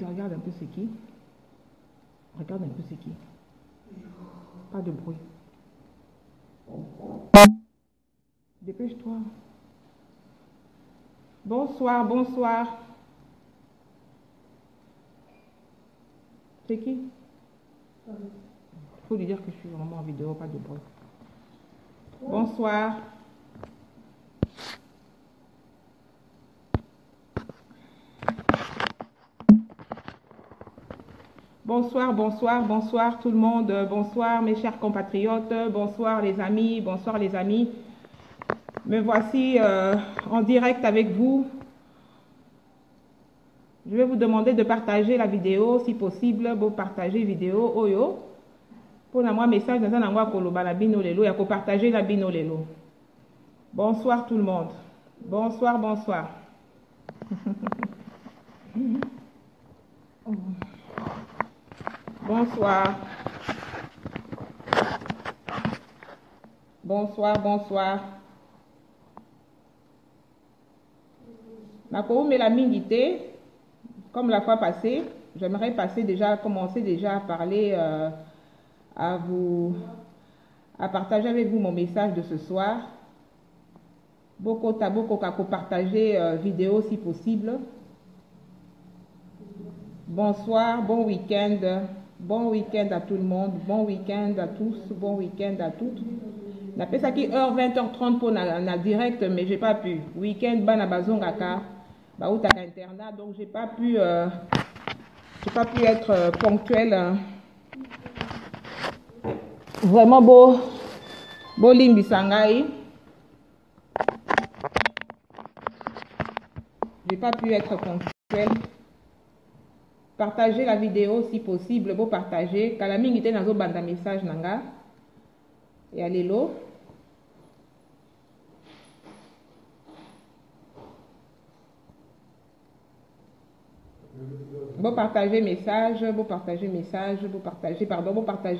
regarde un peu c'est qui. Regarde un peu c'est qui. Pas de bruit. Dépêche-toi. Bonsoir, bonsoir. C'est qui? Il faut lui dire que je suis vraiment en vidéo, pas de bruit. Bonsoir. Bonsoir, bonsoir, bonsoir tout le monde. Bonsoir mes chers compatriotes. Bonsoir les amis, bonsoir les amis. Me voici en direct avec vous. Je vais vous demander de partager la vidéo si possible. Vous partagez vidéo oyo. Pour moi message dans un endroit koloba la bino lelo. Il y a partager la bino lelo. Bonsoir tout le monde. Bonsoir, bonsoir. Bonsoir. Bonsoir, bonsoir. Mais la mingité, comme la fois passée, j'aimerais commencer déjà à parler, à partager avec vous mon message de ce soir. Beaucoup partager vidéo si possible. Bonsoir, bon week-end à tout le monde, bon week-end à tous, bon week-end à toutes. On appelle ça qui heure 20h30 pour na direct, mais j'ai pas pu. Week-end bana bazongaka, ba ou internat, donc j'ai pas pu être ponctuel. Vraiment beau limbi sangai. J'ai pas pu être ponctuel. Partagez la vidéo si possible, vous partagez. Kalami était dans un bande message nanga. Et allez-lo. Vous partagez message, vous partagez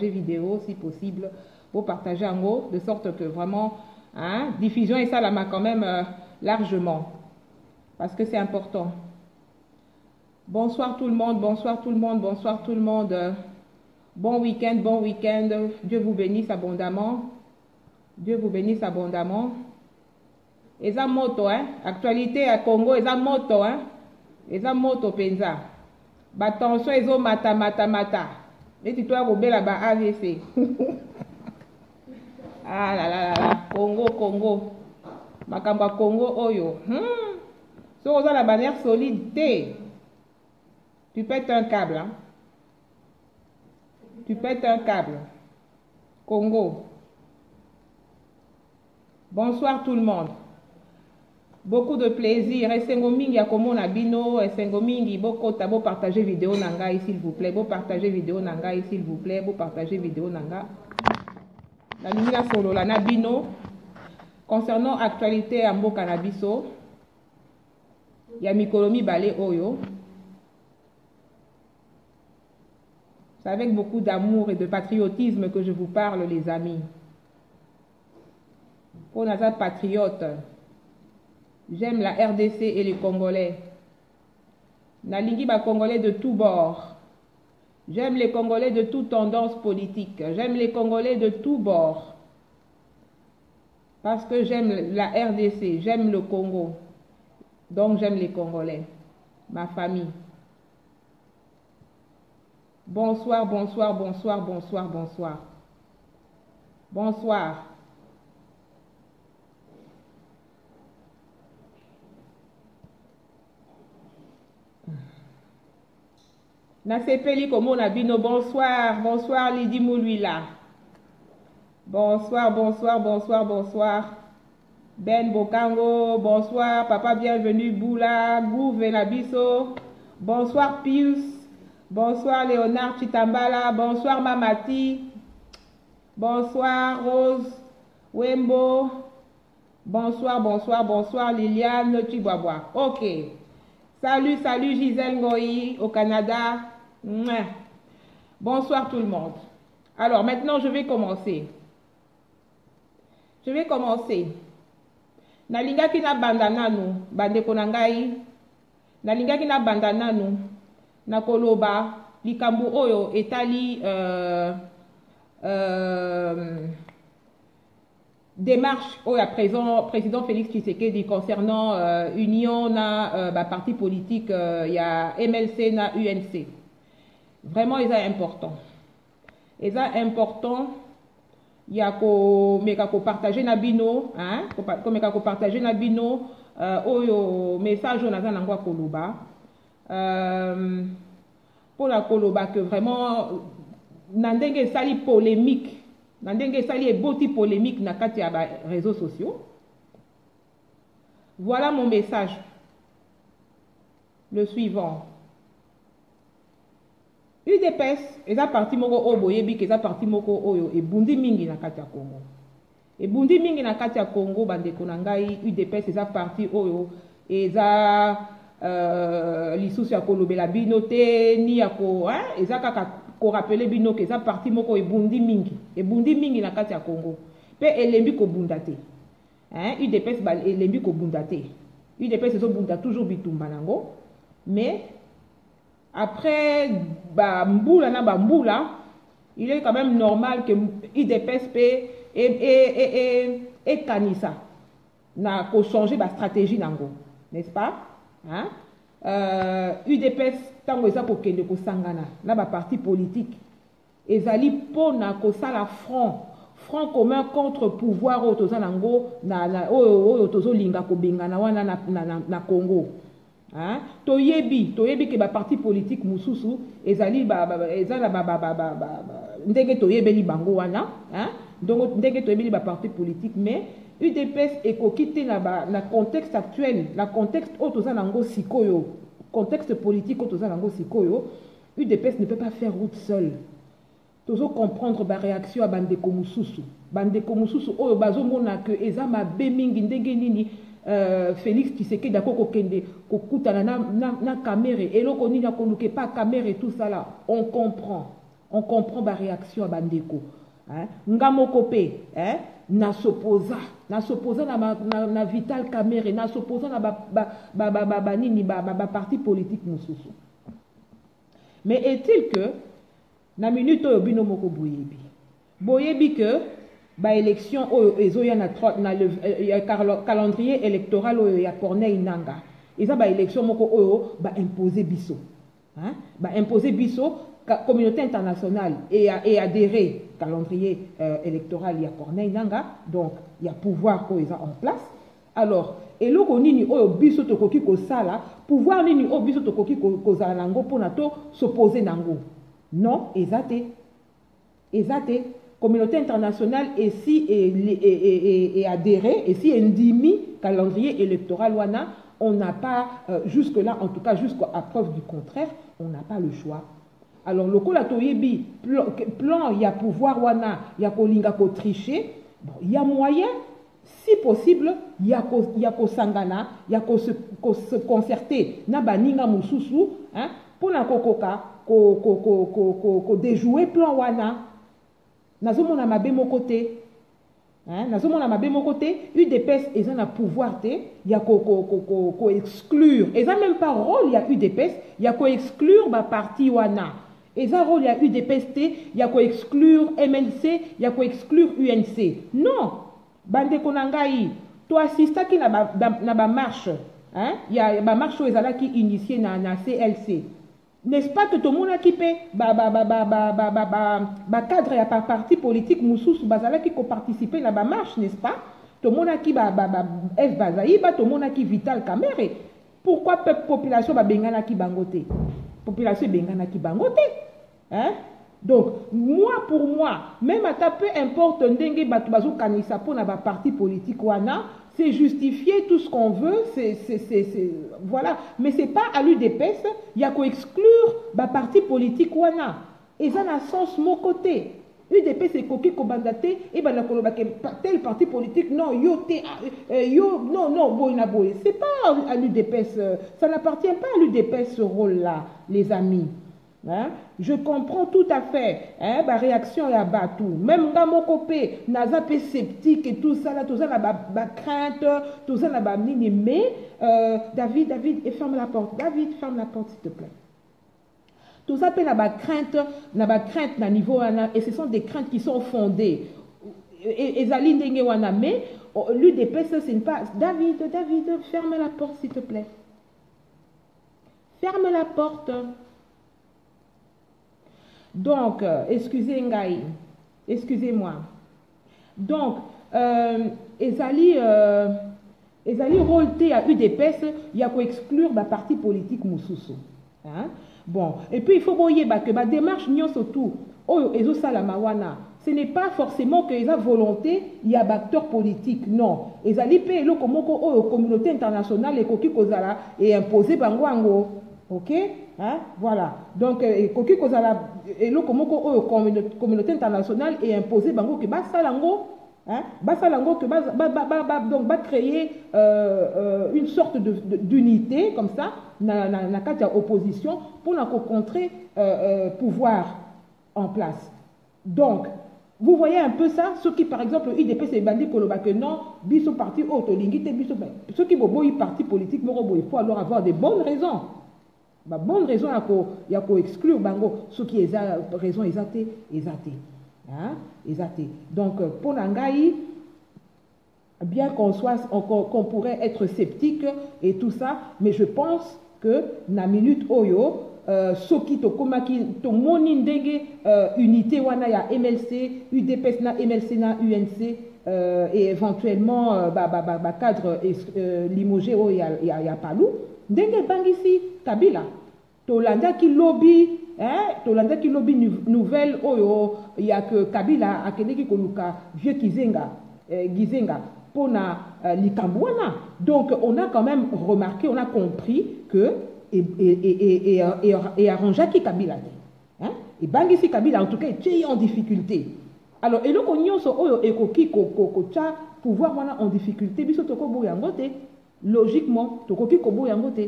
vidéo si possible. Vous partagez en gros, de sorte que vraiment, hein, diffusion et ça la m'a quand même largement. Parce que c'est important. Bonsoir tout le monde, bonsoir tout le monde, bonsoir tout le monde. Bon week-end, bon week-end. Dieu vous bénisse abondamment. Dieu vous bénisse abondamment. Eza moto, hein. Actualité à Congo, eza moto, hein. Eza moto penza. Ba tension ezo mata. Et tu dois rober là-bas AVC. Ah là là là. Congo. Makamba Congo oyo. So on a la bannière solide. Tu pètes un câble, hein? Tu pètes un câble. Congo. Bonsoir tout le monde. Beaucoup de plaisir. Essengomingi ya komona bino, Essengomingi boko tabo partager vidéo nanga s'il vous plaît. Bo partager vidéo nanga s'il vous plaît. Bo partager vidéo nanga. La lumière solo la na bino. Concernant actualité à mboka na biso. Ya mikolomi balé oyo. C'est avec beaucoup d'amour et de patriotisme que je vous parle, les amis. Pour Naza patriote, j'aime la RDC et les Congolais. Nalingi ba Congolais de tous bords. J'aime les Congolais de toute tendance politique. J'aime les Congolais de tous bords. Parce que j'aime la RDC, j'aime le Congo. Donc j'aime les Congolais, ma famille. Bonsoir. Bonsoir. Nasepeli komona bino, bonsoir Lydie Moulouila. Bonsoir. Ben Bokango, bonsoir, papa bienvenue, Boula, Gouve Nabiso. Bonsoir Pius. Bonsoir Léonard Chitambala, bonsoir Mamati, bonsoir Rose, Wembo, bonsoir Liliane Chibwabwa. Ok, salut Gisèle Ngoyi au Canada. Bonsoir tout le monde. Alors maintenant je vais commencer. Nalingaki na bandana nu, bande konangai. Nalingaki na bandana nu. na koloba likambo oyo etali démarche au président Félix Tshisekedi concernant union na parti politique il y a MLC na UNC. Vraiment c'est important. Et ça important il y a ko meka ko partager na bino hein ko meka ko partager na bino oyo message on a na ngwa koloba pour la koloba que vraiment na ndenge sali polémique na ndenge sali eboti polémique na kati ya ba réseaux sociaux. Voilà mon message. Le suivant. UDPS eza parti moko o boyebi ke eza parti moko oyo ebundi mingi na kati ya Congo. Ebundi mingi na kati ya Congo bandeko na ngai UDPS eza parti oyo eza lisusu ya kolobela bino te ni ya ko eza kaka ko rappeler bino ke eza parti moko ebundi mingi na kati ya Congo pe elembi ko bunda te UDPS ba elembi ko bunda te UDPS ezo bunda toujours bitumba nango mais après bambula na bambula il est quand même normal que UDPS pe et kanisa na ko changer ba stratégie nango, n'est-ce pas UDPS tango eza kokende kosangana na ba parti politique ezali pona kosala front commun contre pouvoir oyo toza nango oyo tozolinga kobengana wana na Congo. Toyebi ke ba parti politique mususu ezali ezala ndenge toyebeli bango wana donc ndenge toyebeli ba parti politique mais UDPS ekokite na contexte actuel, la contexte oyo toza nango sikoyo, contexte politique oyo toza nango sikoyo, UDPS ne peut pas faire route seul. Tozo comprendre ba réaction à bandeko mususu oyo bazomona que eza mabe mingi ndenge nini Félix Tshisekedi dako kende kokutana na caméra eloko nini akoluke pas caméra et tout ça là, on comprend ba réaction à bandeko ngamoko pe na s'opposa na Vital Kamerhe na s'opposa na ba parti politique mususu. Mais est-il que na minute oyo bino moko boyebi que ba élection oyo ezoya na calendrier électoral oyo ya Corneille Nangaa eza ba élection moko oyo ba imposer biso communauté internationale et adhérer calendrier électoral ya Corneille Nangaa, donc il y a pouvoir ko eza en place. Alors eloko nini oyo biso tokoki ko sala pouvoir nini oyo biso tokoki ko zala nango pona to s'opposer nango. Non, ezate communauté internationale et si et adhérer et si endimi calendrier électoral wana, on n'a pas jusque là, en tout cas jusqu'à preuve du contraire, on n'a pas le choix. Alors le kola toyebi plan il y a pouvoir wana, il y a kolinga ko tricher, bon, il y a moyen si possible il y a ko sangana, il y a ko se concerter na baninga mususu pour na kokoka ko déjouer plan wana. Nazomona mabe moko te UDPS eza na pouvoir te ya ko exclure eza même pas rôle ya UDPS ya ko exclure ba parti wana eza rôle ya UDPS te ya ko exclure MLC ya ko exclure UNC. Non, bandeko na ngai to assistaki na ba marche ya ba marche ezalaki initié na CLC. N'est-ce pas que tout le monde a kippé cadre et par parti politique mususu bazala qui participer à la marche, n'est-ce pas? Tout le monde a qui F Bazaïba, tout le monde a qui Vital Kamerhe. Pourquoi population bengana qui bangote? Population bengana qui bangote? Donc moi pour moi, même à peu importe ndenge batu bazo kanisa pour na ba parti politique wana, c'est justifier tout ce qu'on veut, voilà. Mais c'est pas à l'UDPS, il y a qu'à exclure ba parti politique wana. Et ça n'a sens mon côté. UDPS c'est coquille kobandaté et ben la tel parti politique non non boy. C'est pas à l'UDPS, ça n'appartient pas à l'UDPS ce rôle là, les amis. Je comprends tout à fait ma réaction à Batou. Même dans mon copé, naza peu sceptique et tout ça, là, tout ça, la crainte, tout ça, la mini. Mais David, ferme la porte. David, ferme la porte, s'il te plaît. Tout ça peut na crainte na niveau et ce sont des craintes qui sont fondées. Et Zali ndenge wana mais l'UDPS c'est pas David, ferme la porte s'il te plaît. Ferme la porte. Donc, excusez-moi. Donc, ezali rôle à UDPS, il y a qu'à exclure la parti politique Moussousou. Hein? Bon, et puis il faut voir que la démarche n'y surtout, ce n'est pas forcément qu'il y a volonté, il y a acteurs politiques, non. Ezali pe lo komoko communauté internationale et imposé bango. Ok, hein? Voilà. Donc, la communauté internationale est imposée bango que basalango, hein? Basalango que donc va créer une sorte d'unité comme ça, na kata opposition pour contrer pouvoir en place. Donc, vous voyez un peu ça, ceux qui par exemple IDP c'est bandit koloba que non, biso parti autolingité biso, ceux qui boboyi parti politique morobo, il faut alors avoir des bonnes raisons. Bah, bonne raison il y a qu'à exclure bango ce qui est raison exatée hein exatée. Donc pour Nangaï, bien qu'on pourrait être sceptique et tout ça, mais je pense que na minute oyo soki to komaki to moni ndenge unité wana ya MLC UDPS na MLC na UNC et éventuellement cadre limogé o ya Palou ndenge bangisi Kabila tolanda ki lobby nouvelle oyo ya que Kabila akeneki koluka vieux Gizenga pona likambwana. Donc on a quand même remarqué, on a compris que et arrangé qui Kabila hein et bangisi Kabila en tout cas est en difficulté. Alors et le nyonso oyo ekoki kocha pouvoir wana en difficulté biso toko boya ngote logiquement tokoki kobo yangote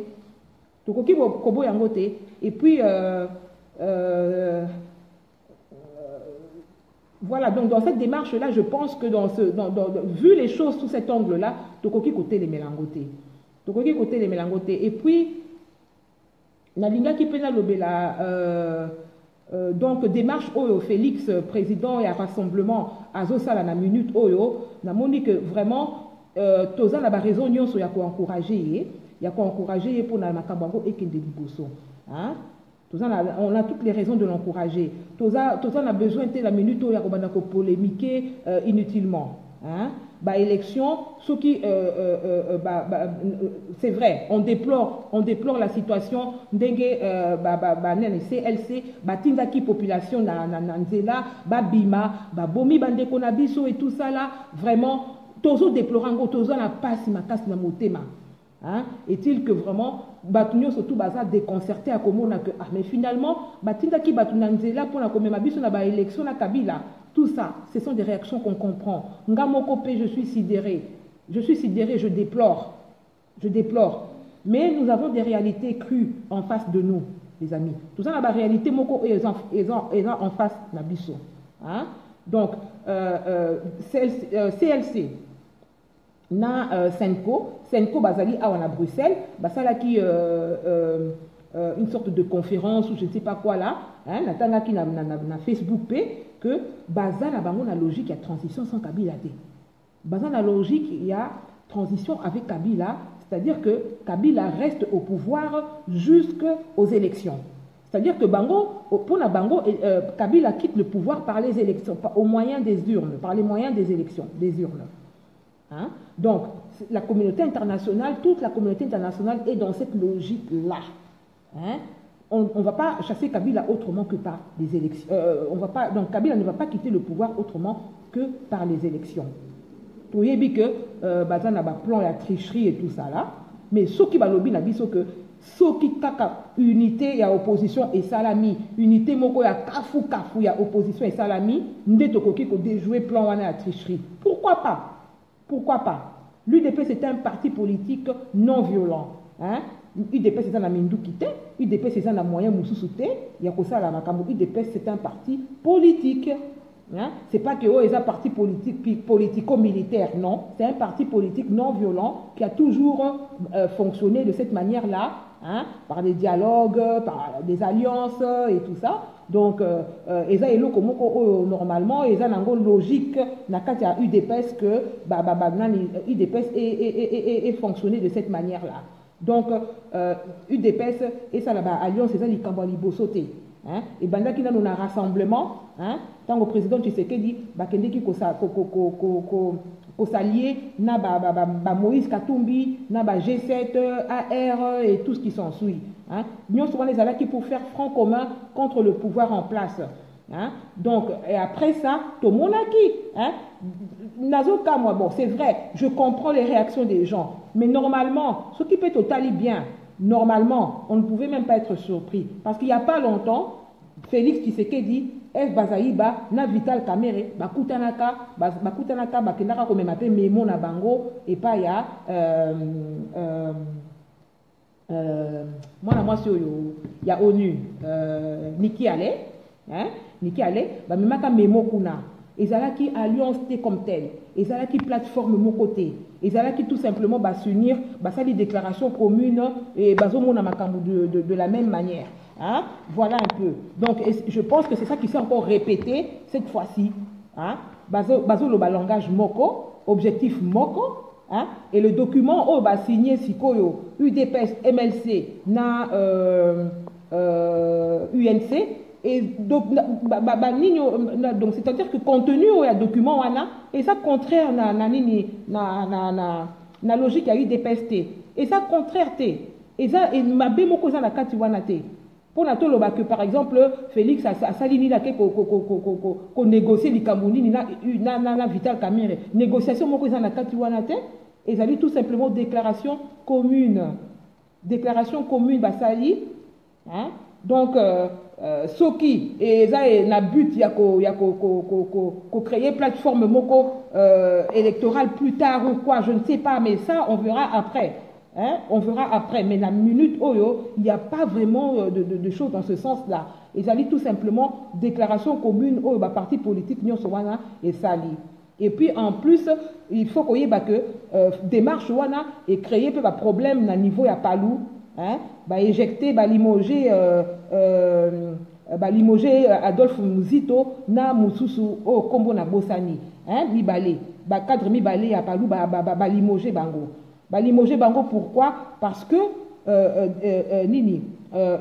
et puis voilà, donc dans cette démarche là je pense que vu les choses sous cet angle là tokoki côté les mélangotés et puis la linga qui pena lobela donc démarche oyo Félix président et à rassemblement azosala na minute oyo na moni que vraiment toza na ba raison nyonso ya ko encourager pour na makambo et kende liboso hein. On a toutes les raisons de l'encourager. Toza a besoin de la minute où il y a polémiquer inutilement hein. Élection ceux qui c'est vrai on déplore la situation ndenge CLC batindaki population na nzela bima bomi bandeko na biso et tout ça là vraiment tozo déplorango tozo na passe makasi na motema hein. Est-il que vraiment batunyo surtout baza déconcerté à komona que mais finalement batindaki batunanzela pour la komema biso na élection na Kabila. Tout ça, ce sont des réactions qu'on comprend. Ngamoko je suis sidéré, je déplore. Mais nous avons des réalités crues en face de nous, les amis. Tout ça, la réalité moko est en face na biso. Hein? Donc, CLC, na Senko Bazali à Bruxelles, basala qui une sorte de conférence ou je ne sais pas quoi là, hein, natanga qui na Facebook que baza na bango na logique il y a transition sans Kabila té. Baza na logique il y a transition avec Kabila, c'est-à-dire que Kabila reste au pouvoir jusqu'aux élections. C'est-à-dire que bango pour na bango Kabila quitte le pouvoir par les élections, au moyen des urnes, par les moyens des élections, des urnes. Hein? Donc la communauté internationale, toute la communauté internationale est dans cette logique-là. Hein? On ne va pas chasser Kabila autrement que par les élections. Donc Kabila ne va pas quitter le pouvoir autrement que par les élections. Vous voyez que Bazan a plan la tricherie et tout ça là, mais ce qui va lobby n'a dit que ce qui kaka unité y a opposition et salami, unité moko ya kafu y a opposition et salami, ndeto koki ko déjouer plan wana la tricherie. Pourquoi pas? L'UDP c'est un parti politique non violent. Hein? UDP c'est un mindu quitté, UDP c'est un moyen moussouté, il y a que ça la makambo. UDP c'est un parti politique. Hein? C'est pas que c'est un parti politique politico-militaire, non. C'est un parti politique non violent qui a toujours fonctionné de cette manière-là hein, par des dialogues, par des alliances et tout ça. Donc, eza eloko moko normalement, eza nango logique na kati ya UDPS que UDPS est fonctionné de cette manière-là. Donc, UDPS et ça là-bas, alliance, eza likambo liboso te. Hein? Et banda qui dans un rassemblement, hein? Tant que le président Tshisekedi bakende ki ko s'allier na Moïse Katumbi, na G7, AR et tout ce qui s'ensuit. Hein? Nous sommes les alliés qui pour faire front commun contre le pouvoir en place. Hein? Donc, et après ça, tout le monde a qui? Hein? Nazoka, moi, bon, c'est vrai, je comprends les réactions des gens, mais normalement, ce qui peut totalement bien, normalement, on ne pouvait même pas être surpris. Parce qu'il n'y a pas longtemps, Félix Tshisekedi, F. Bazaïba, na Vital Kamerhe, bakutanaka, bakendaka comme m'appelle Memo na bango, et pas ya, moi, il y a ONU, Niki Ale, hein, Niki Ale, memaka Memo kuna. Ezalaki alliance comme telle, ezalaki plateforme mon côté, ezalaki tout simplement s'unir, s'ali déclaration commune et bazomona makambo de la même manière. Hein? Voilà un peu. Donc je pense que c'est ça qui s'est encore répété cette fois-ci. Hein? Bazo le langage moko, objectif moko, hein? Et le document signé Sikoyo, UDPS, MLC, na UNC. Et donc, c'est-à-dire que contenu il document et ça contraire na logique à UDPS et ça contraire et ça et ma bémoko na kati wana te pour na toloba que par exemple Félix a salini la ko négocier likamuni na Vital Kamerhe négociation moko na kati wana te et ça dit tout simplement déclaration commune basali, hein? Donc Soki et ça na but ya ko créer plateforme moko électorale plus tard ou quoi, je ne sais pas, mais ça on verra après. Hein? On verra après, mais la minute Oyo, il n'y a pas vraiment de choses dans ce sens-là. Et ça dit tout simplement déclaration commune au parti politique Nyonso wana et sali. Et puis en plus, il faut qu'on y ait que démarche wana et créer peu problème na niveau ya palou. Hein, éjecter, limoger Adolphe Muzito na Mususu au Kombo na Bosani, hein, mibale, cadre mibale ya palou limoger bango. Limoger bango pourquoi? Parce que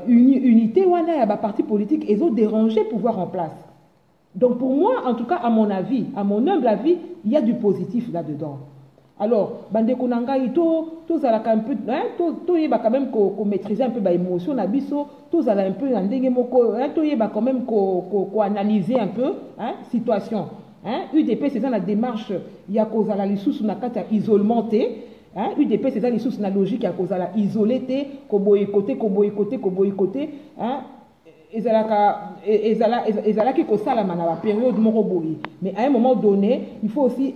unité wana ya parti politique ils ont dérangé pouvoir en place. Donc pour moi, en tout cas à mon avis, à mon humble avis, il y a du positif là-dedans. Alors, bandeko nangai tous à la un peu, hein, tout y va quand même qu'on maîtriser un peu l'émotion nabiso, tous à la un peu en dengue moko, hein, tout y va quand même qu'on analyser un peu, hein, situation, hein, UDP c'est ça la démarche, il y a cause à la lissous na kata isolementé, hein, UDP c'est ça lissous na logique, il y a cause à la isolété, ko boycotter, hein. Ezalaki ko salama na la période moroboyi. Mais à un moment donné, il faut aussi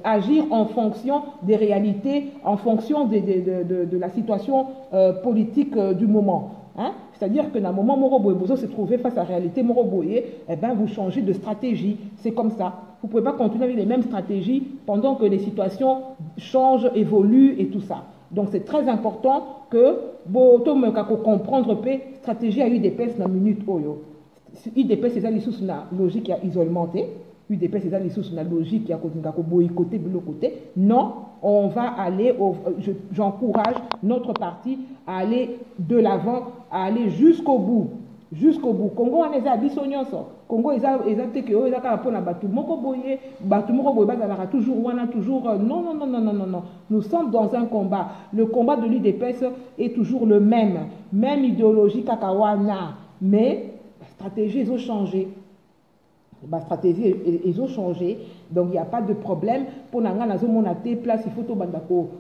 agir en fonction des réalités, en fonction de la situation politique du moment. Hein? C'est-à-dire que dans le moment moroboyi, vous se trouvez face à la réalité moroboyi, eh ben vous changez de stratégie. C'est comme ça. Vous ne pouvez pas continuer avec les mêmes stratégies pendant que les situations changent, évoluent et tout ça. Donc c'est très important que comprendre la stratégie à UDPS dans minute oyo. UDPS c'est ça les sous na logique à isolementé. UDPS c'est ça les sous na logique à boycotter de l'autre côté. Non, on va aller j'encourage notre parti à aller de l'avant, à aller jusqu'au bout. Jusqu'au bout. Congo on est à bisonyonso. Congo ils ont que ils ont pour na batu moko boye bazala toujours wana toujours non. Nous sommes dans un combat. Le combat de l'UDPS est toujours le même idéologie kakawana, mais la stratégie ils ont changé. La stratégie ils ont changé, donc il n'y a pas de problème pour nanga nazo monate place il faut to banda ko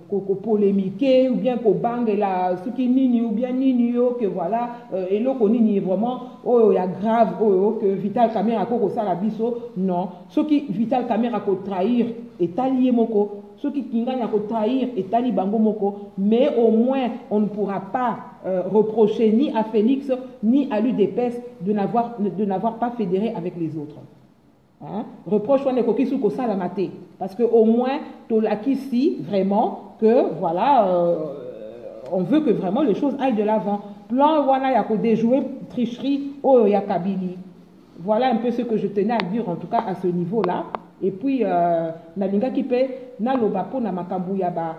polémiquer ou bien ko bang la ce qui nini ou bien nini que voilà et loko nini vraiment il y a grave que Vital Kamerhe ko sala biso non ce qui Vital Kamerhe ko trahir est allié moko ceux qui gagnent ko trahir est allié bango moko, mais au moins on ne pourra pas reprocher ni à Félix ni à l'UDPS de n'avoir pas fédéré avec les autres. Hein? Reproche on est kokisu ko sala maté parce que au moins tolaki si vraiment que voilà on veut que vraiment les choses aillent de l'avant. Plan wana ya ko déjouer tricherie oh ya kabili. Voilà un peu ce que je tenais à dire en tout cas à ce niveau-là. Et puis nalinga ki pe na loba po na makambu ya ba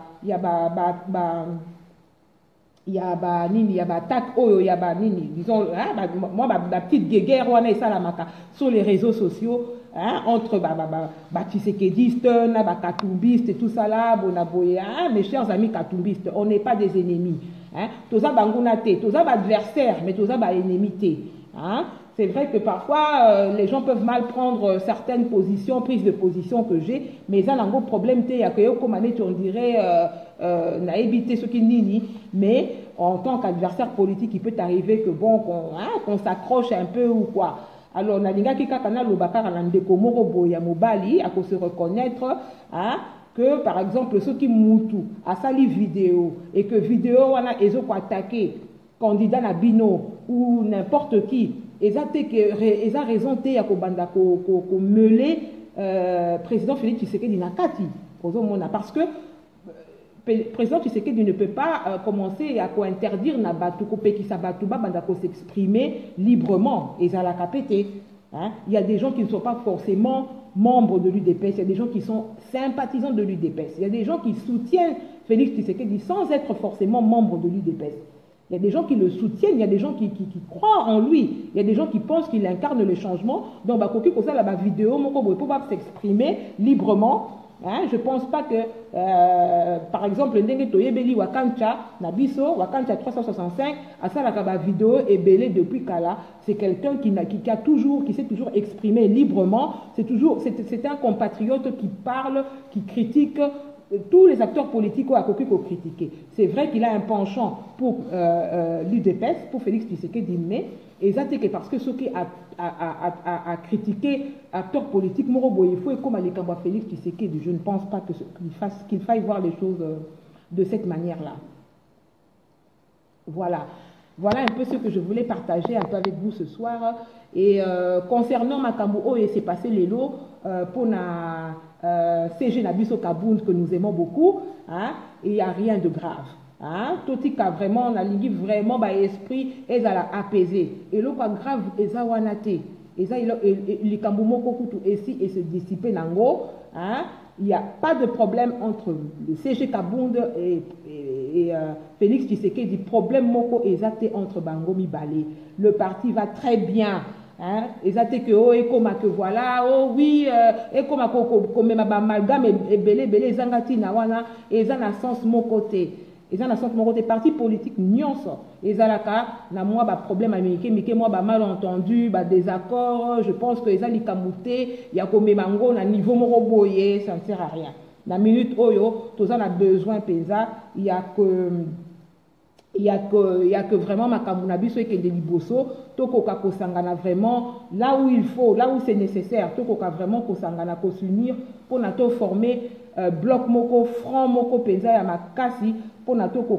nini ya ba attaque oyo ya ba nini disons moi ba petite guerre wana esalamaka sur les réseaux sociaux entre tshisekédistes na ba katumbistes et tout ça là bona boye mes chers amis katumbistes, on n'est pas des ennemis toza banguna te toza ba adversaire mais toza ba ennemi te c'est vrai que parfois les gens peuvent mal prendre certaines positions, prises de position que j'ai, mais ça n'a pas de problème, il y a que comme on dirait n'a évité ce qui nini, mais en tant qu'adversaire politique, il peut arriver que bon qu'on s'accroche un peu ou quoi. Alors nalinga kika kana lobaka na ndeko moko boya mobali à se reconnaître que par exemple ceux qui moutou à sali vidéo et que vidéo wana ezo ko attaquer candidat na bino ou n'importe qui. Ils ont raison de mener président Félix Tshisekedi Nakati. Parce que le président Tshisekedi ne peut pas commencer à interdire na batuko peki sa batuba bandako s'exprimer librement. Ils ont la capété. Il y a des gens qui ne sont pas forcément membres de l'UDPS. Il y a des gens qui sont sympathisants de l'UDPS. Il y a des gens qui soutiennent Félix Tshisekedi sans être forcément membres de l'UDPS. Il y a des gens qui le soutiennent, il y a des gens qui croient en lui, il y a des gens qui pensent qu'il incarne le changement. Donc, koki kosa la vidéo, moko boy pouvoir s'exprimer librement. Je ne pense pas que, par exemple, ndenge toyebeli wakancha nabiso, wakancha 365, à ça la vidéo est belée depuis Kala. C'est quelqu'un qui s'est toujours exprimé librement. C'est un compatriote qui parle, qui critique. Tous les acteurs politiques ont critiqué. C'est vrai qu'il a un penchant pour l'UDPS, pour Félix Tshisekedi, mais exactement parce que ce qui a critiqué acteurs politiques, il faut comme aller à Félix Tshisekedi. Je ne pense pas qu'il faille voir les choses de cette manière-là. Voilà. Voilà un peu ce que je voulais partager un peu avec vous ce soir. Et concernant Makambo, et c'est passé les lots pour na CG Nabiso Kabound que nous aimons beaucoup, il n'y a rien de grave. Totika vraiment, on a ligue vraiment esprit et à la apaiser. Et l'eau pas grave, et ça wanate. Et ça, il Kambumoko Kutu ici et se dissiper nango. Il n'y a pas de problème entre le CG Kabound et Félix Tshisekedi. Problème moko exacté entre Bangomi Balé. Le parti va très bien. Exacté que oh et comme que voilà oh oui et comme même amalgame et belé zangati na wana et ça na sens mon côté. Et ça na sens mon côté parti politique nyonso. Et ça la ka na moi ba problème américain mais que moi ba malentendu ba désaccord. Je pense que ça li kamouté ya comme mango na niveau moko boyé ça ne sert à rien. La minute oyo tout ça a besoin pesa il y a que vraiment Makamuna biso et que des liboso toko kako sangana vraiment là où il faut, là où c'est nécessaire, toko ka vraiment ko sangana ko s'unir pour nato former bloc moko franc moko penza ya makasi pour nato ko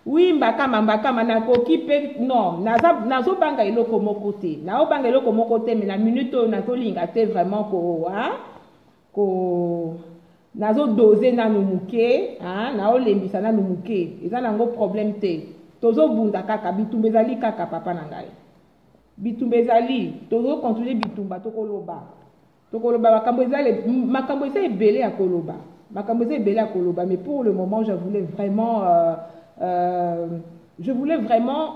oui mbaka manako kipe non nazo banga eloko moko te na obanga eloko moko te mais la minute nato linga te vraiment ko nazo doser na numuke na olembisa na numuke eza nango problème te tozo bunda kaka bitumba ezali kaka papa na ngai bitumba ezali tozo continuer bitumba tokoloba makambo eza ebele ya koloba mais pour le moment je voulais vraiment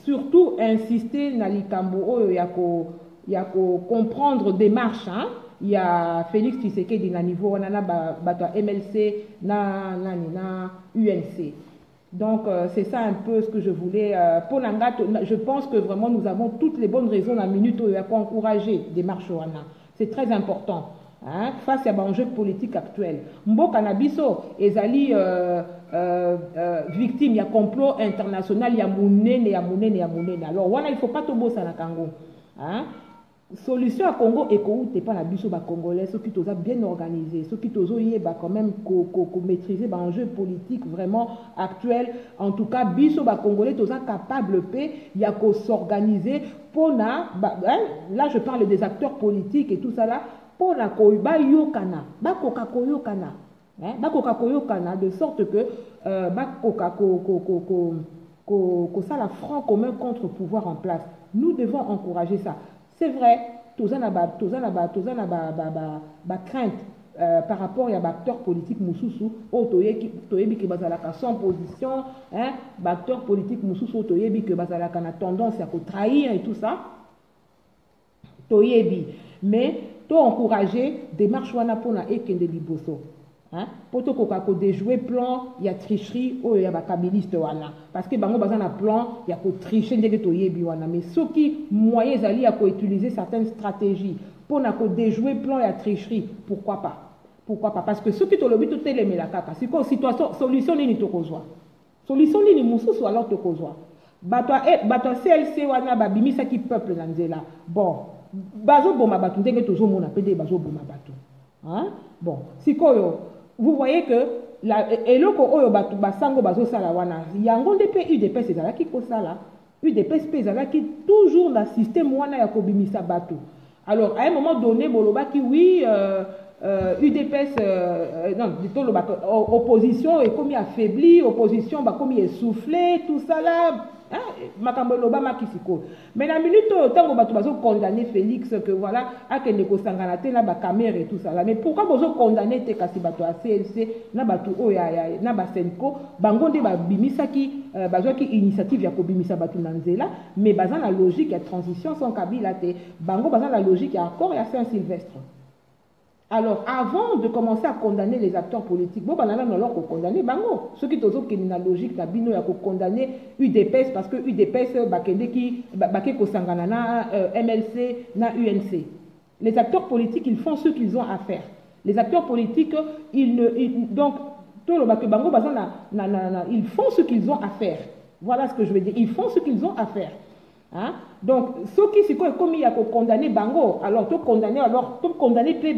surtout insister na likambo oyo ya ko comprendre démarche il y a Félix Tshisekedi na niveau on a bato MLC na UNC. Donc c'est ça un peu ce que je voulais pour Nangato. Je pense que vraiment nous avons toutes les bonnes raisons la minute où il y a quoi encourager des marches wana. C'est très important face à l'enjeu politique actuel. Mboka nabiso ezali victime il y a complot international il y a munene. Alors wana il faut pas tobosa na kango. Solution à Congo et t'es pas la biso ba congolais ceux qui sont bien organisés ceux qui sont quand même maîtriser l'enjeu politique vraiment actuel en tout cas biso ba congolais sont capable il y a qu'à s'organiser pour là je parle des acteurs politiques et tout ça là pour la koyba yokana ba koka koyokana hein, de sorte que ça la front commun contre pouvoir en place. Nous devons encourager ça. C'est vrai, tous en crainte par rapport à l'acteur politique Moussoussou, Toyebi qui bazalaka sans position, hein, l'acteur politique Moussoussou, Toyebi qui bazalaka na tendance à trahir et tout ça. Toyebi. Mais, to encourager démarche wana pona ekende liboso. Hein? Pour to kokako déjouer plan, il y a tricherie, ou il y a bakabiliste wana. Parce que bango bazan a plan, il y a ko tricher ndenge toyebi wana. Mais ceux qui moyens ali à utiliser certaines stratégies pour na ko déjouer plan, il y a tricherie. Pourquoi pas? Pourquoi pas? Parce que ceux qui te lobby tout les melakaka. C'est quoi situation solution ni to kozwa. Solution ni mususu alors to kozwa. Bato CLC wana babimisa ki peuple na nzela. Bon, bazo boma batu ndenge tozo mona pede bazo boma batu. Hein? Bon, sikoyo, vous voyez que eloko oyo batu basango bazo sala wana, yango ndepe UDPS ezalaki ko sala, UDPS ezalaki toujours na système wana ya kobimisa batu. Alors à un moment donné bolobaki oui UDPS non, opposition est comme affaiblie, opposition ba comme essoufflée, tout ça là. Makambo Obama Kisiko. Mais la minute tant que bazo condamner Félix que voilà a que ne kosangana te na ba caméra et tout ça là. Mais pourquoi bazo condamner te kasi bato a CLC na bato o ya na ba Senko bango nde ba bimisa ki bazo ki initiative ya ko bimisa bato na nzela mais baza na logique ya transition sans Kabila te bango baza na logique ya accord ya Saint-Sylvestre. Alors, avant de commencer à condamner les acteurs politiques, bon, banana non alors qu'on condamne bango. Ceux qui ont une logique, la bino ya condamner UDPS parce que UDPS bakende qui baké ko sanganana MLC na UNC. Les acteurs politiques, ils font ce qu'ils ont à faire. Les acteurs politiques, donc tout le baké bango bazana ils font ce qu'ils ont à faire. Voilà ce que je veux dire. Ils font ce qu'ils ont à faire. Hein? Donc, ceux qui sont commis à condamner Bango, alors tout condamner, plus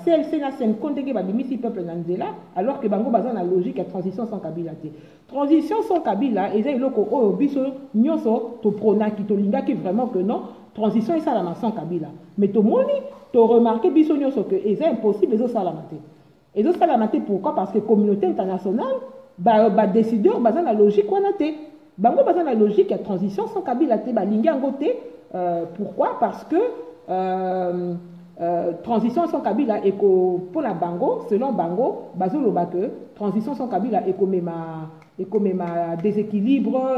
CLC na sen condamné ba bimisi peuple nanzela, alors que Bango bazan la logique à transition sans Kabila te. Transition sans Kabila, et loko o biso nyonso to prona ki to linga ki vraiment que non, transition et salama sans Kabila. Mais to moni, to remarqué biso nyonso que c'est impossible les salamate. Et les salamate pourquoi? Parce que communauté internationale ba décideur bazan la logique wana te. Bango bazan la logique ya transition sans Kabila te ba linga ngote. Pourquoi? Parce que transition sans Kabila pour la Bango, selon Bango, bazolo ba que transition sans Kabila ma déséquilibre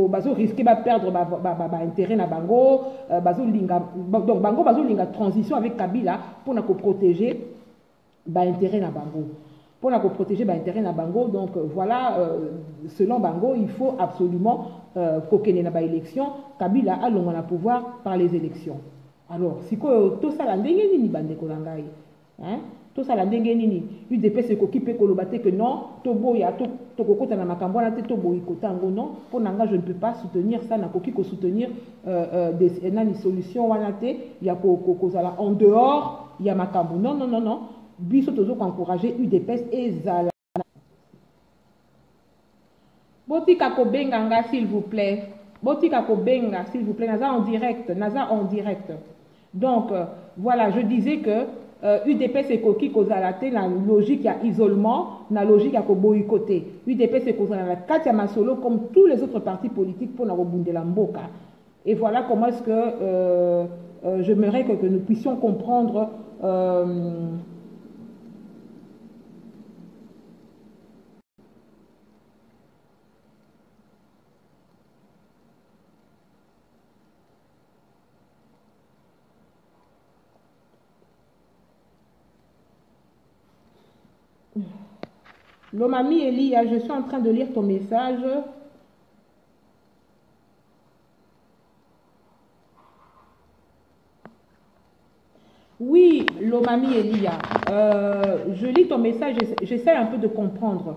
bazo risquer ba perdre ba intérêt na Bango, bazo linga donc Bango bazo linga transition avec Kabila pour na ko protéger ba intérêt na Bango. Pour la protéger l'intérêt na Bango, donc voilà, selon Bango, il faut absolument qu'aucune élection, Kabila a le pouvoir par les élections. Alors, si tout ça la ndenge ni bande kolangai, hein? Tout ça la ndenge ni UDPS ko ki pe kolobate que non, tobo ya to kokota na makambo na te tobo ikota ngo non, pour nanga je ne peux pas soutenir ça na koki ko soutenir des solutions wana te ya ko kozala en dehors ya makambo. Non non non non. Biso toujours encourager UDPS et Zala. Botika Kobenganga, s'il vous plaît. Botika Kobenga, s'il vous plaît. Naza en direct. Donc, voilà, je disais que UDPS et Koki Kozalate, la logique à isolement, la logique à boycotter. UDPS et Kozalate, Katia Masolo, comme tous les autres partis politiques pour Narobunde Lamboka. Et voilà comment est-ce que j'aimerais que nous puissions comprendre. Lomami Elia, je suis en train de lire ton message. Oui, Lomami Elia, je lis ton message, j'essaie un peu de comprendre.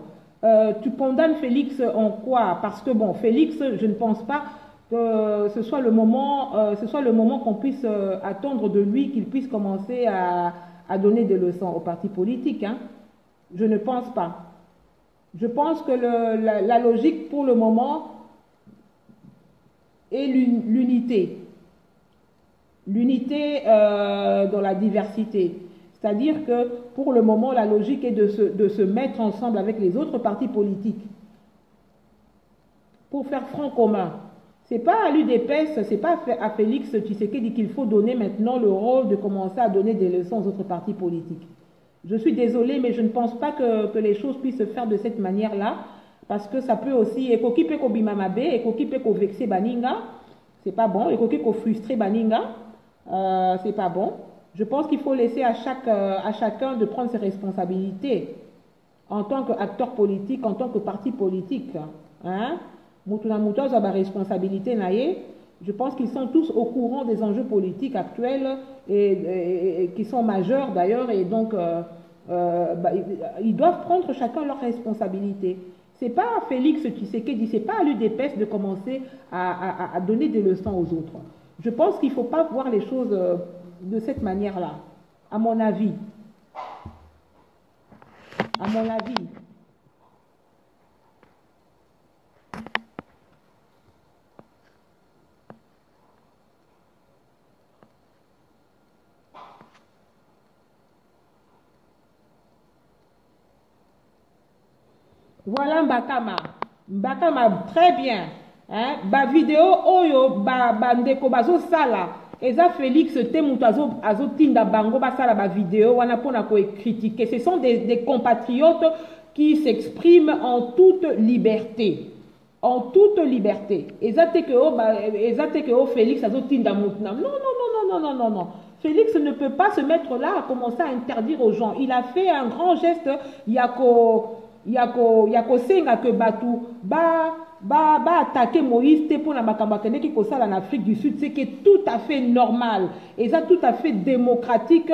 Tu condamnes Félix en quoi? Parce que bon, Félix, je ne pense pas que ce soit le moment qu'on puisse attendre de lui qu'il puisse commencer à donner des leçons aux partis politiques. Hein. Je ne pense pas. Je pense que la logique pour le moment est l'unité. L'unité dans la diversité. C'est-à-dire que pour le moment, la logique est de se mettre ensemble avec les autres partis politiques pour faire front commun. Ce n'est pas à l'UDPS, ce n'est pas à Félix Tshisekedi qu'il faut donner maintenant le rôle de commencer à donner des leçons aux autres partis politiques. Je suis désolée, mais je ne pense pas que les choses puissent se faire de cette manière-là, parce que ça peut aussi, ekoki pe ko bimamabe, ekoki pe ko vexer baninga, c'est pas bon, ekoki ko frustrer baninga, c'est pas bon. Je pense qu'il faut laisser à chacun de prendre ses responsabilités en tant qu'acteur politique, en tant que parti politique. Hein? Responsabilité naïe. Je pense qu'ils sont tous au courant des enjeux politiques actuels et qui sont majeurs d'ailleurs, et donc ils doivent prendre chacun leurs responsabilités. C'est pas à Félix Tshisekedi, c'est pas à l'UDPS de commencer à donner des leçons aux autres. Je pense qu'il ne faut pas voir les choses de cette manière-là, à mon avis. À mon avis. Voilà Mbakama. Mbakama, très bien. Hein? Ba vidéo oyo ba ndeko bazo sala. Eza Félix Temutu azo tinda bango ba sala ba vidéo wana pona ko critiquer. Ce sont des compatriotes qui s'expriment en toute liberté. En toute liberté. Eza te que o Félix azo tinda mutu. Non, non, non, non, non, non, non. Félix ne peut pas se mettre là à commencer à interdire aux gens. Il a fait un grand geste. Yako senga que batu ba attaquer Moïse pour la makambakene qui kosala en Afrique du Sud, c'est qui est tout à fait normal et ça tout à fait démocratique.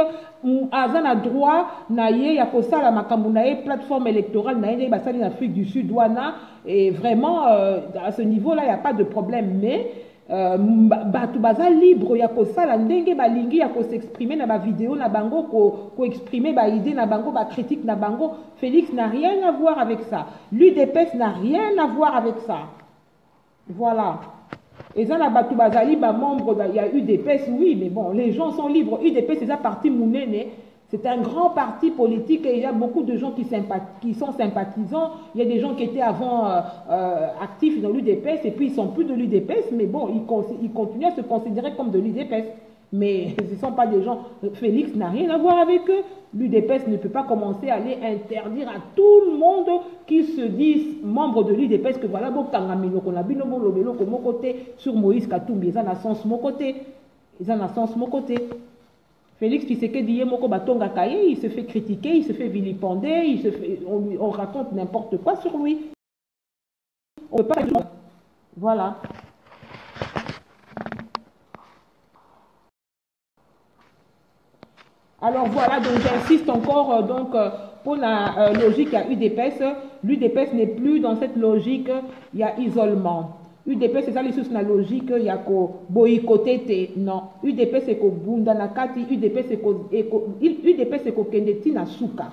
Azana droit naie yako sala makambu naie plateforme électorale naie basali en Afrique du Sud wana, et vraiment à ce niveau-là il y a pas de problème, mais batu baza libre ya kosala ndenge balingi ya s'exprimer na ba vidéo na bango ko exprimer ba idée na bango ba critique na bango. Félix n'a rien à voir avec ça. L'UDPS n'a rien à voir avec ça. Voilà. Et ça na batu bazali ba membre il y a UDPS, oui, mais bon, les gens sont libres. UDPS c'est un parti mounene. C'est un grand parti politique et il y a beaucoup de gens qui sont sympathisants. Il y a des gens qui étaient avant actifs dans l'UDPS et puis ils ne sont plus de l'UDPS, mais bon, ils continuent à se considérer comme de l'UDPS. Mais ce ne sont pas des gens... Félix n'a rien à voir avec eux. L'UDPS ne peut pas commencer à aller interdire à tout le monde qui se disent membres de l'UDPS que voilà, mon côté sur Moïse Katumbi, ils en a sens mon côté. Ils en a sens mon côté. Félix Tshisekedi moko batonga kaye, il se fait critiquer, il se fait vilipender, on raconte n'importe quoi sur lui. On peut pas. Voilà. Alors voilà, donc j'insiste encore pour la logique à UDPS. L'UDPS n'est plus dans cette logique, il y a isolement. UDPS c'est ça les sources na logique, il y a ko boycotter non. UDPS c'est ko bunda na kati, UDPS c'est ko kendeti na suka.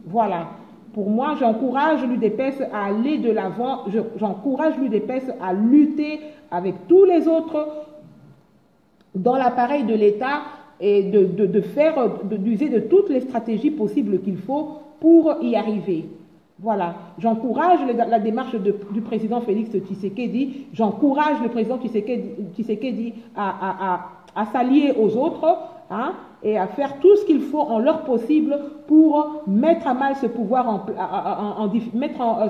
Voilà. Pour moi, j'encourage l'UDPS à aller de l'avant, j'encourage l'UDPS à lutter avec tous les autres dans l'appareil de l'État et d'user de toutes les stratégies possibles qu'il faut pour y arriver. Voilà, j'encourage la démarche du président Félix Tshisekedi, j'encourage le président Tshisekedi à s'allier aux autres hein, et à faire tout ce qu'il faut en leur possible pour mettre à mal ce pouvoir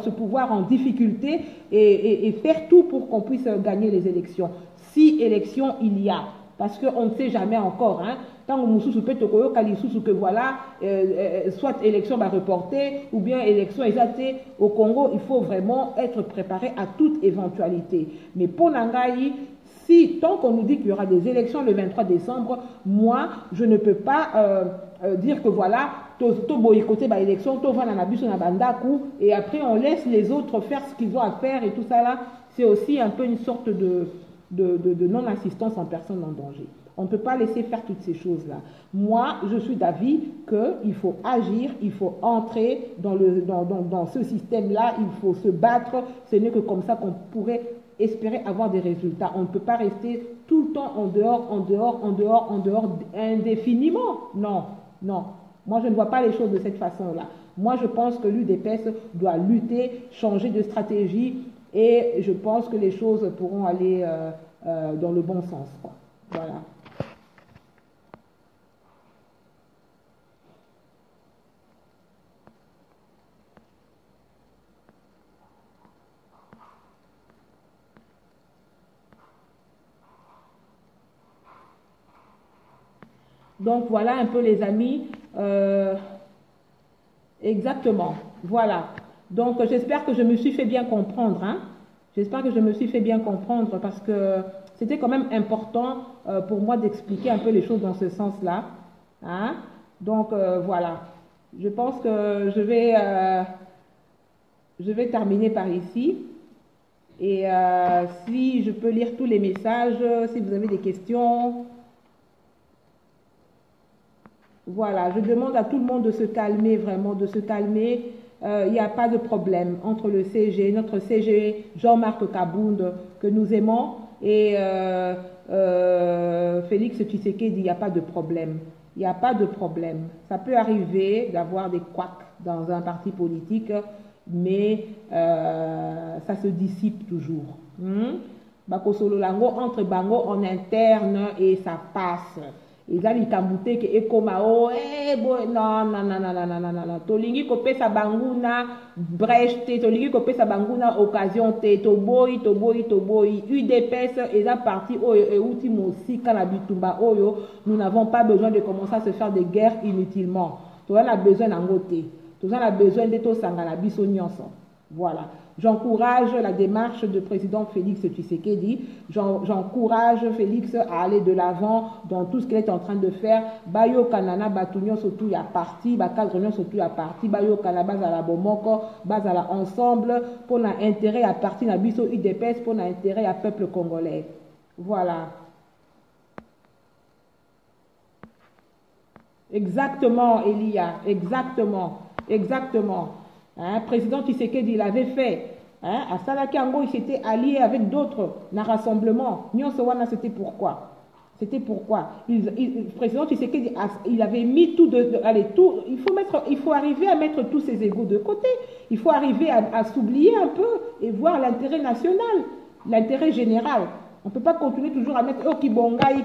ce pouvoir en difficulté et faire tout pour qu'on puisse gagner les élections. Si élection il y a, parce qu'on ne sait jamais encore. Hein. Tant que voilà, soit élection va reporter ou bien élection exatée au Congo, il faut vraiment être préparé à toute éventualité. Mais pour Nangaï, tant qu'on nous dit qu'il y aura des élections le 23 décembre, moi, je ne peux pas dire que voilà, to boycotter l'élection, to vana na biso na bandaku, et après on laisse les autres faire ce qu'ils ont à faire et tout ça là, c'est aussi un peu une sorte de non-assistance en personne en danger. On ne peut pas laisser faire toutes ces choses-là. Moi, je suis d'avis qu'il faut agir, il faut entrer dans ce système-là, il faut se battre. Ce n'est que comme ça qu'on pourrait espérer avoir des résultats. On ne peut pas rester tout le temps en dehors, indéfiniment. Non, non. Moi, je ne vois pas les choses de cette façon-là. Moi, je pense que l'UDPS doit lutter, changer de stratégie et je pense que les choses pourront aller dans le bon sens, quoi. Voilà. Donc, voilà un peu les amis. Exactement. Voilà. Donc, j'espère que je me suis fait bien comprendre, hein. J'espère que je me suis fait bien comprendre parce que c'était quand même important pour moi d'expliquer un peu les choses dans ce sens-là, hein. Donc, voilà. Je pense que je vais terminer par ici. Et si je peux lire tous les messages, si vous avez des questions... Voilà, je demande à tout le monde de se calmer, vraiment, de se calmer. Il n'y a pas de problème entre le CG, notre CG, Jean-Marc Kabound, que nous aimons, et Félix Tshisekedi, il n'y a pas de problème. Il n'y a pas de problème. Ça peut arriver d'avoir des couacs dans un parti politique, mais ça se dissipe toujours. Bakosolo lango entre bango en interne et ça passe. Ils ont dit que ekomao non non non non non non non non tolingi kopesa banguna brèche te tolingi kopesa banguna occasion te toboyi UDPS eza parti oyo euti mosika na bitumba oyo nous n'avons pas besoin de commencer à se faire des guerres inutilement. On a besoin nango te. On a besoin de to sangana biso nyonso. Voilà. J'encourage la démarche du président Félix Tshisekedi. J'encourage Félix à aller de l'avant dans tout ce qu'il est en train de faire. Bayo Kanana Batunyo surtout ya parti, Bakadronyo surtout ya parti, Bayo Kanana Bazala Bomoko, Bazala ensemble pour l'intérêt à parti na biso UDPS pour l'intérêt à peuple congolais. Voilà. Exactement, Elia, exactement, exactement. Hein, président Tshisekedi l'avait fait. Hein, à Salakango, il s'était allié avec d'autres dans le rassemblement. Nyonsowana, c'était pourquoi? C'était pourquoi le président Tshisekedi, il avait mis tout allez, tout. Il faut arriver à mettre tous ses égos de côté. Il faut arriver à s'oublier un peu et voir l'intérêt national, l'intérêt général. On ne peut pas continuer toujours à mettre kibongai.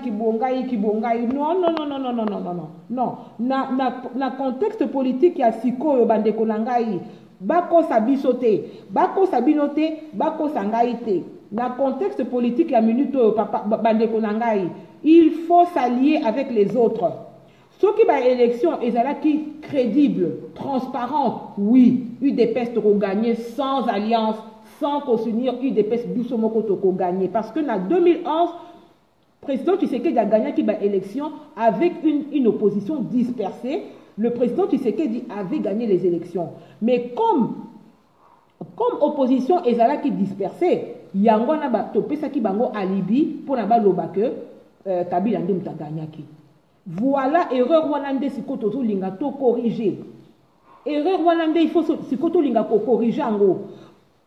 Non, non, non, non, non, non, non, non, non. Non. Na contexte politique, il y a siko bandeko nangai. Bako sabisote, bako sabinote, bako sangaite. Dans le contexte politique, il y a minute bandeko nangai. Il faut s'allier avec les autres. Ce qui va élection est là qui crédible, transparente. Oui, UDPS pour gagner sans alliance, sans s'unir, UDPS Bissomoko toko gagner. Parce que dans 2011, président Tshisekedi a gagné qui va élection avec une opposition dispersée. Le président Tshisekedi avait gagné les élections. Mais comme opposition ezala qui dispersée, yangwana ba topesa ki bango alibi pour na ba lobake Kabila nde mutaganyaki. Voilà erreur wana nde sikoto to linga to corriger. Erreur wana nde il faut sikoto linga ko corriger ngo.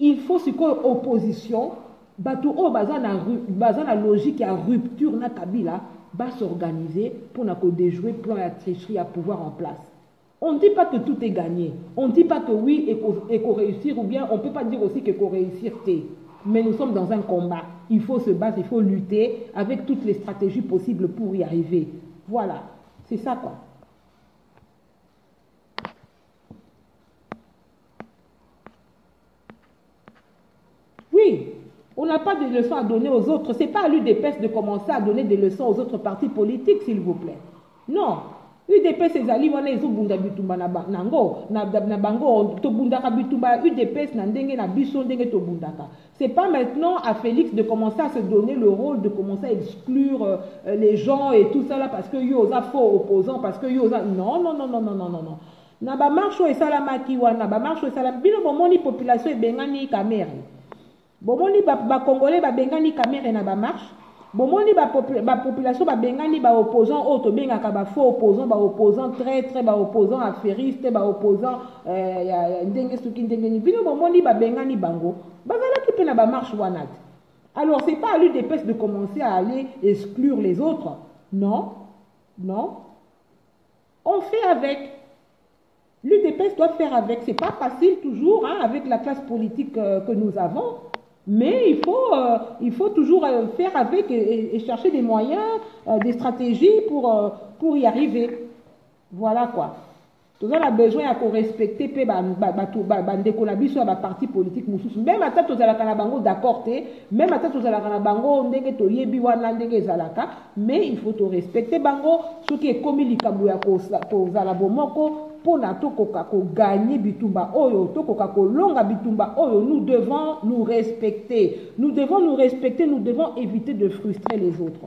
Il faut sikoto opposition bato o bazana logique ya rupture na Kabila va s'organiser pour na ko déjouer plan ya tricherie à pouvoir en place. On ne dit pas que tout est gagné. On ne dit pas que oui et qu'on réussir ou bien on ne peut pas dire aussi que qu'on réussir t'es. Mais nous sommes dans un combat. Il faut se battre, il faut lutter avec toutes les stratégies possibles pour y arriver. Voilà, c'est ça quoi. Oui, on n'a pas de leçons à donner aux autres. Ce n'est pas à l'UDPS de commencer à donner des leçons aux autres partis politiques, s'il vous plaît. Non. UDPS ezali wana ezobunda bitumba na nango na bango to bundaka bitumba UDPS na ndenge na biso ndenge to bundaka. C'est pas maintenant à Félix de commencer à se donner le rôle de commencer à exclure les gens et tout ça là parce que yoza faux opposants parce que yoza non non non non non non non non. Na ba marche o esalamaki wana ba marche o esalam bino bomoni population ebengani kamere. Bomoni ba congolais ba bengani kamere na ba marche. Bomoni ba population ba bengani ba opposant auto bengaka ba faux opposant ba opposant traître ba opposant affairiste ba opposant ndenge suki ndenge ni bino bomoni ba bengani bango bazala ki pe na ba marche wanat. Alors c'est pas à l'UDPS de commencer à aller exclure les autres. Non. Non. On fait avec. L'UDPS doit faire avec. C'est pas facile toujours hein, avec la classe politique que nous avons, mais il faut toujours faire avec et chercher des moyens, des stratégies pour y arriver. Voilà quoi. Tout ça, on a besoin de respecter les partis politiques. Même à tête aux bango d'accord, même à tête aux bango, mais il faut te respecter bango. Ce qui est comme il pour gagner bitumba oyo to longa bitumba oyo, nous devons nous respecter. Nous devons nous respecter, nous devons éviter de frustrer les autres.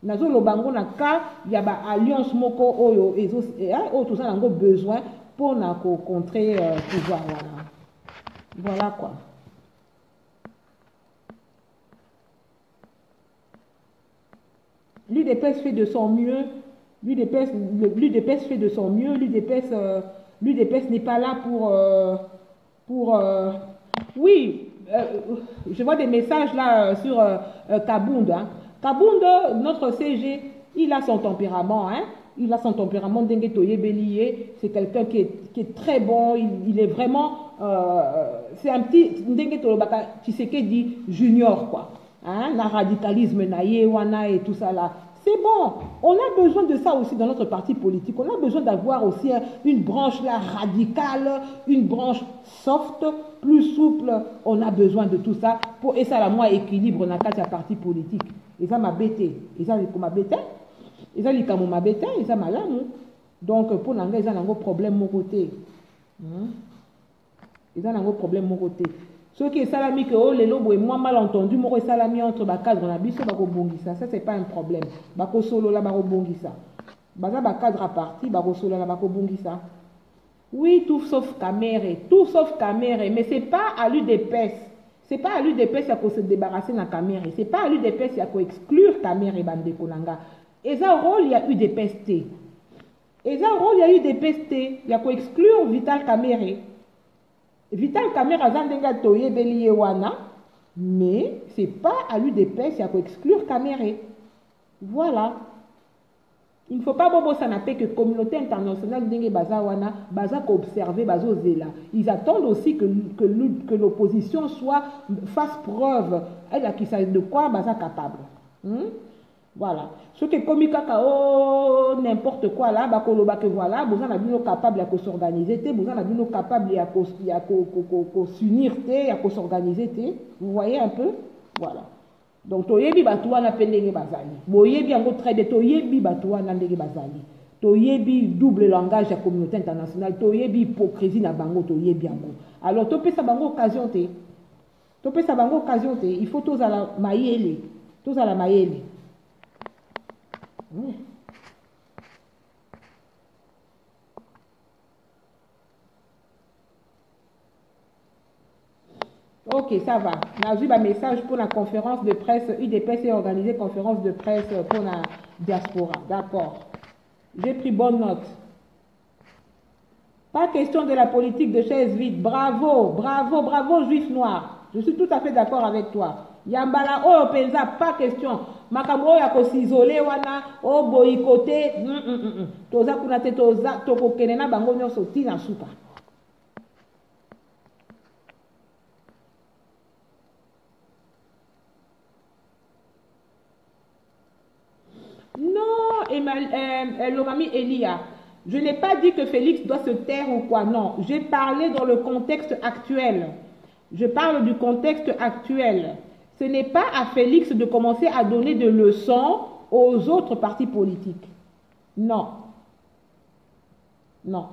Nazo lo bango na ka ya ba alliance moko oyo ezo tout ça nango besoin pour na contrer pouvoir voilà quoi. L'UDPS fait de son mieux. L'UDPS fait de son mieux. L'UDPS n'est pas là pour oui, je vois des messages là sur Kabound. Hein. Kabound, notre CG, il a son tempérament. Hein. Il a son tempérament dengue toye bélier. C'est quelqu'un qui est très bon. Il est vraiment... c'est un petit... Dengue tolobaka Tshisekedi junior, quoi. Hein, la radicalisme, naïe, wana et tout ça là. C'est bon. On a besoin de ça aussi dans notre parti politique. On a besoin d'avoir aussi une branche là radicale, une branche soft, plus souple. On a besoin de tout ça pour et ça la moi équilibre dans le parti politique. Et ça m'a bêté. Et ça m'a bêté. Et ça m'a bêté. Et ça m'a l'amour. Donc pour l'anglais, ils ont un problème mon côté. Ils ont un problème mon côté. Ce qui est salami que oh les lobos et moi mal entendu, moi salami entre ba cadre na biso ba ko bongisa, ça c'est pas un problème. Ba ko solo la ba ko bongisa. Ba za ba cadre à partie ba ko solo la ba ko bongisa. Oui, tout sauf Caméré, mais c'est pas à l'UDPS. C'est pas à l'UDPS à se débarrasser de Caméré, c'est pas à l'UDPS à exclure Caméré bande konanga. Et ça rôle il y a UDPS. Et ça rôle il y a UDPS, il y a exclure Vital Caméré. Vital Caméré Zandenga Toye Belié Wana, mais c'est pas à l'UDPS, il y a exclure Caméré. Voilà. Il ne faut pas bobo sanapé que communauté internationale Dengue Bazawana, Baza observer Bazo Zela. Ils attendent aussi que l'opposition fasse preuve. Elle a qui sait de quoi Baza capable. Voilà. Ce qui est comme n'importe quoi là, que voilà, vous en avez capable de s'organiser, vous en avez capable de s'unir, de s'organiser, vous voyez un peu, voilà. Donc toyebi batuwa na pendenge bazali. Boyebi yango trade toyebi batuwa na ndenge bazali. Toyebi double langage à communauté internationale, toyebi hypocrisie na bango toyebi yango. Alors topesa bango occasion te. Topesa bango occasion te. Il faut tous à la mayele. Tous à la mayele. Ok, ça va. J'ai eu un message pour la conférence de presse. UDPS est organisée conférence de presse pour la diaspora. D'accord. J'ai pris bonne note. Pas question de la politique de chaise vide. Bravo, bravo, bravo, juif noir. Je suis tout à fait d'accord avec toi. Yambala, oh, penza, pas question. Makambo ya ko s'isoler wana, oh, boycotter. Toza kunate toza, toko kenena bango nyoso tina suka. Non, Lomami Elia, je n'ai pas dit que Félix doit se taire ou quoi, non. J'ai parlé dans le contexte actuel. Je parle du contexte actuel. Ce n'est pas à Félix de commencer à donner des leçons aux autres partis politiques. Non. Non.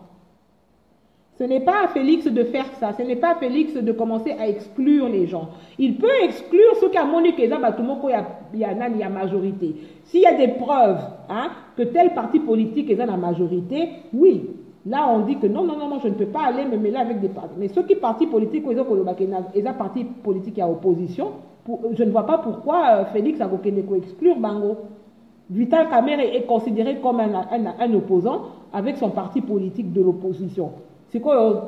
Ce n'est pas à Félix de faire ça. Ce n'est pas à Félix de commencer à exclure les gens. Il peut exclure ceux qui ont montré qu'il y a majorité. S'il y a des preuves hein, que tel parti politique est dans la majorité, oui. Là, on dit que non, je ne peux pas aller me mêler avec des partis. Mais ceux qui partis politiques, ils ont parti politique à opposition, je ne vois pas pourquoi Félix a exclure Bango. Vital Caméré est considéré comme un opposant avec son parti politique de l'opposition. C'est quoi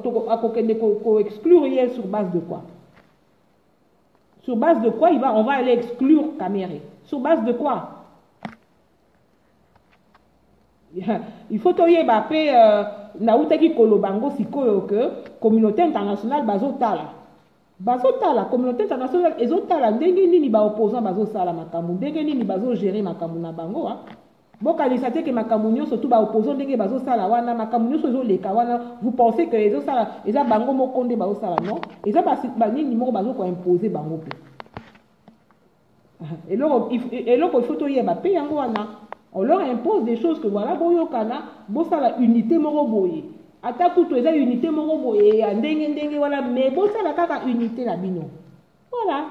exclure hier sur base de quoi? Sur base de quoi on va aller exclure Caméré? Sur base de quoi? Il faut toyer nautaki kolobango sikoyo que communauté internationale bazotala. Bazotala communauté internationale ezotala ndenge nini ba opposant bazosala makambo, ndenge nini bazogérer makambo na bango ha. Bokanisa te ke makambo nyonso tu ba opposant ndenge bazosala wana makambo nyonso ezoleka wana, vous pensez que ezosala eza bango moko nde bazosala non, eza ba nini moko bazoko imposer bango pe. Eloko il faut toyeba pe yango wana. On leur impose des choses que voilà, boyokana, bosala unité moko boye. Ata kutu eza unité moko boye, ndenge voilà, mais bosala kaka unité la bino. Voilà.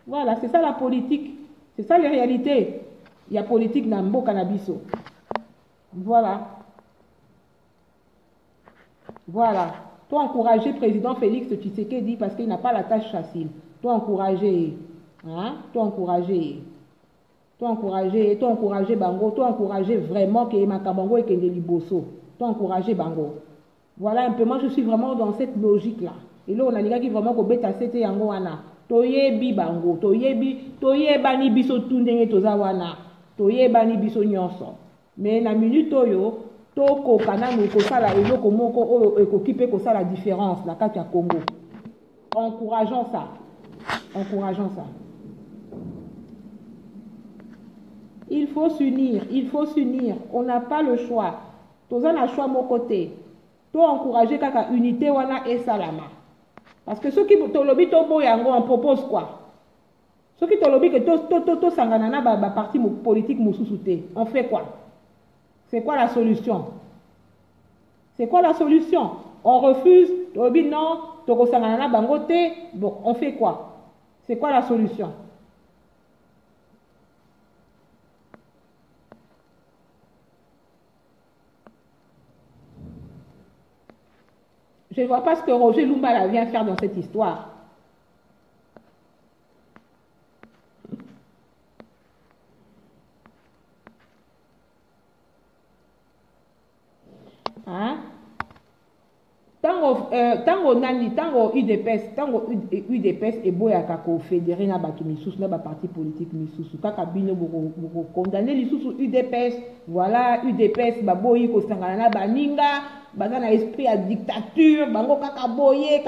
Voilà, c'est ça la politique. C'est ça les réalités. Il y a politique dans mboka na biso. Voilà. Voilà. Toi encourager président Félix Tshisekedi parce qu'il n'a pas la tâche facile. Toi encourager, hein? Toi encourager bango, toi encourager vraiment que Makabango et Kende Liboso, toi encourager bango. Voilà un peu, moi je suis vraiment dans cette logique là. Et là on a les gars qui vraiment ko beta sete yango wana. Toyebi bango, toyebani biso tundenge toza wana, toyebani biso nyonso. Mais na minute oyo, toko kananu ko sala eloko moko oyo ekokipe ko sala différence na kati ya Congo. Encourageons ça. Encourageons ça. Il faut s'unir, il faut s'unir. On n'a pas le choix. Toza na choix mon côté. To encourager kaka unité wana et salama. Parce que ceux qui tolobi to boyango on propose quoi? Ceux qui tolobi que to sangana na ba parti politique mususuté. On fait quoi? C'est quoi la solution? C'est quoi la solution? On refuse, tolobi non, to sangana na bango te. Bon, on fait quoi? C'est quoi la solution? Je ne vois pas ce que Roger Lumbala vient faire dans cette histoire. Hein? Tango UDPS et boyaka ko fédéré na bato misusu na ba parti politique misusu kaka bino boko condamner lisusu UDPS, voilà UDPS baboyi ko sangana na baninga baza na esprit ya dictature bango kaka boye.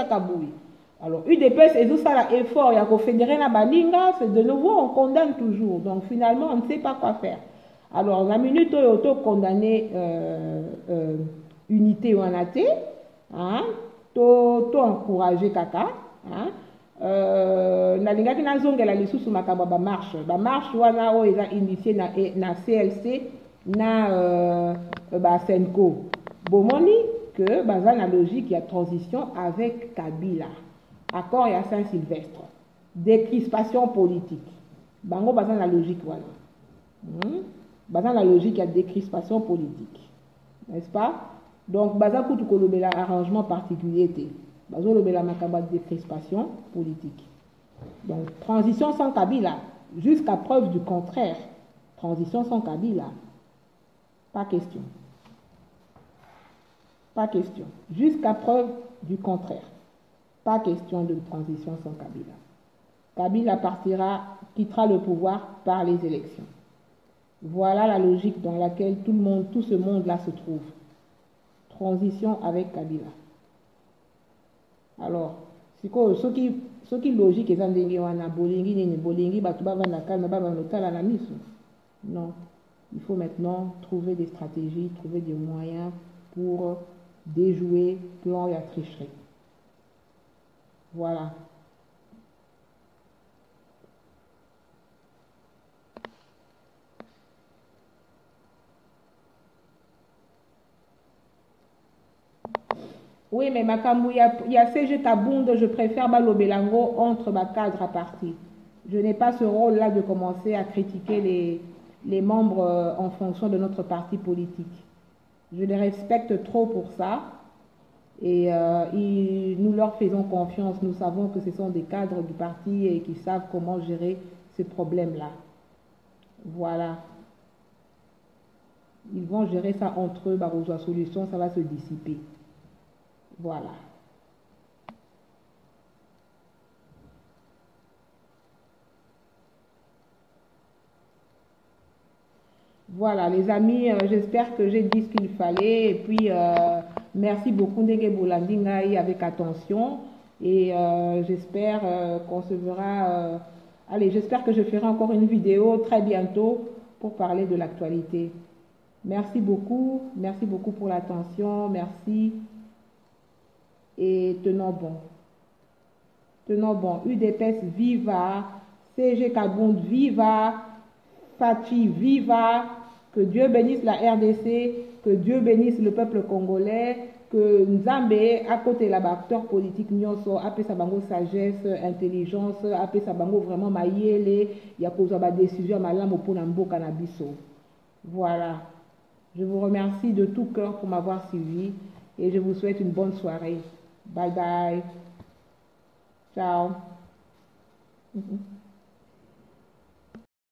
Alors UDPS ezosala effort ya ko fédérer na baninga, c'est de nouveau on condamne toujours, donc finalement on ne sait pas quoi faire. Alors la minute oyo to condamner unité wana te, hein, to encourager kaka, hein. Nalingaki nazongela lisusu makaba ba marche wana o eza initié na CLC na ba Senko. Bomoni que baza na logique ya transition avec Kabila. Accord ya Saint-Sylvestre. Décrispation politique. Bango baza na logique wana. Baza na logique ya décrispation politique. N'est-ce pas? Donc baza kutu kolobela arrangement particulier te. Bazo lobela makaba de décrispation politique. Donc transition sans Kabila jusqu'à preuve du contraire. Transition sans Kabila. Pas question. Pas question. Jusqu'à preuve du contraire. Pas question de transition sans Kabila. Kabila quittera le pouvoir par les élections. Voilà la logique dans laquelle tout ce monde-là se trouve. Transition avec Kabila. Alors, ce qui logique est non. Il faut maintenant trouver des stratégies, trouver des moyens pour déjouer plan et tricherie. Voilà. Oui, mais Makambu, il y a CG Tabunde, je préfère Balobelango entre ma cadre à partie. Je n'ai pas ce rôle-là de commencer à critiquer les membres en fonction de notre parti politique. Je les respecte trop pour ça et nous leur faisons confiance. Nous savons que ce sont des cadres du parti et qui savent comment gérer ces problèmes-là. Voilà. Ils vont gérer ça entre eux, Barozo Solution, ça va se dissiper. Voilà. Voilà, les amis, j'espère que j'ai dit ce qu'il fallait. Et puis, merci beaucoup, Ndenge Bolandingaï, avec attention. Et j'espère qu'on se verra. Allez, j'espère que je ferai encore une vidéo très bientôt pour parler de l'actualité. Merci beaucoup pour l'attention. Merci. Et tenons bon. Tenons bon. UDPS, viva. CG Kabound, viva. Fachi, viva. Que Dieu bénisse la RDC, que Dieu bénisse le peuple congolais, que Nzambe, à côté de l'acteur politique, nyonso, appelle sa bango sagesse, intelligence, appelle sa bango vraiment maïele, il y a posé des décisions malamu pour n'ambo cannabiso. Voilà. Je vous remercie de tout cœur pour m'avoir suivi et je vous souhaite une bonne soirée. Bye bye. Ciao.